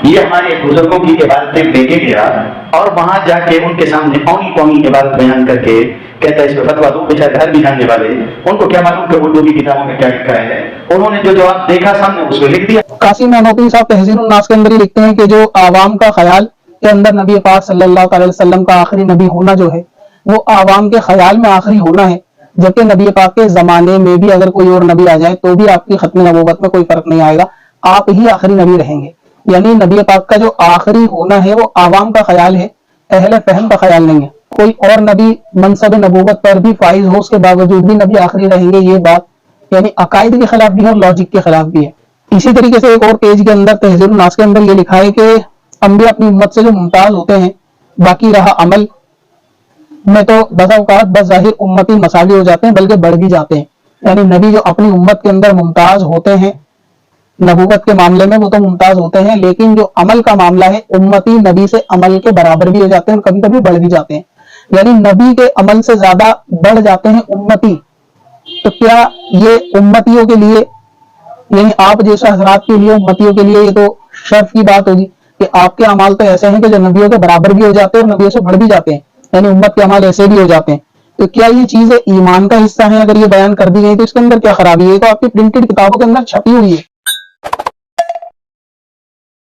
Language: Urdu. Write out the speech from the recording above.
یہ ہمارے بزرگوں کی عبادتیں لے کے گیا اور وہاں جا کے ان کے سامنے قومی قومی عبادت بیان کر کے کہتا ہے اس پہ فتوا دو. بیچارے گھر بھی جاننے والے, ان کو کیا معلوم کہ اردو کی کتابوں میں کیا لکھا ہے. انہوں نے جو جواب دیکھا سامنے اس میں لکھ دیا. قاسم نانوتوی صاحب تہذیب الناس کے اندر ہی لکھتے ہیں کہ جو عوام کا خیال کے اندر نبی پاک صلی اللہ علیہ وسلم کا آخری نبی ہونا جو ہے وہ عوام کے خیال میں آخری ہونا ہے, جبکہ نبی پاک کے زمانے میں بھی اگر کوئی اور نبی آ جائے تو بھی آپ کی ختم نبوت میں کوئی فرق نہیں آئے گا, آپ ہی آخری نبی رہیں گے. یعنی نبی پاک کا جو آخری ہونا ہے وہ عوام کا خیال ہے, اہل فہم کا خیال نہیں ہے. کوئی اور نبی منصب نبوت پر بھی فائز ہو اس کے باوجود بھی نبی آخری رہیں گے, یہ بات یعنی عقائد کے خلاف بھی ہے اور لاجک کے خلاف بھی ہے. اسی طریقے سے ایک اور پیج کے اندر تہذیب الناس کے اندر یہ لکھا ہے کہ انبیاء اپنی امت سے جو ممتاز ہوتے ہیں, باقی رہا عمل میں تو بسا اوقات بظاہر امتی مساوی ہو جاتے ہیں بلکہ بڑھ بھی جاتے ہیں. یعنی نبی جو اپنی امت کے اندر ممتاز ہوتے ہیں نبوت کے معاملے میں وہ تو ممتاز ہوتے ہیں, لیکن جو عمل کا معاملہ ہے امتی نبی سے عمل کے برابر بھی ہو جاتے ہیں, کبھی کبھی بڑھ بھی جاتے ہیں. یعنی نبی کے عمل سے زیادہ بڑھ جاتے ہیں امتی. تو کیا یہ امتیوں کے لیے یعنی آپ جیسے حضرات کے لیے امتیوں کے لیے یہ تو شرف کی بات ہوگی کہ آپ کے اعمال تو ایسے ہیں کہ جو نبیوں کے برابر بھی ہو جاتے ہیں اور نبیوں سے بڑھ بھی جاتے ہیں, یعنی امت کے اعمال ایسے بھی ہو جاتے ہیں. تو کیا یہ چیزیں ایمان کا حصہ ہیں؟ اگر یہ بیان کر دی گئی تو اس کے اندر کیا خرابی ہے؟ تو آپ کی پرنٹڈ کتابوں کے اندر چھپی ہوئی ہے.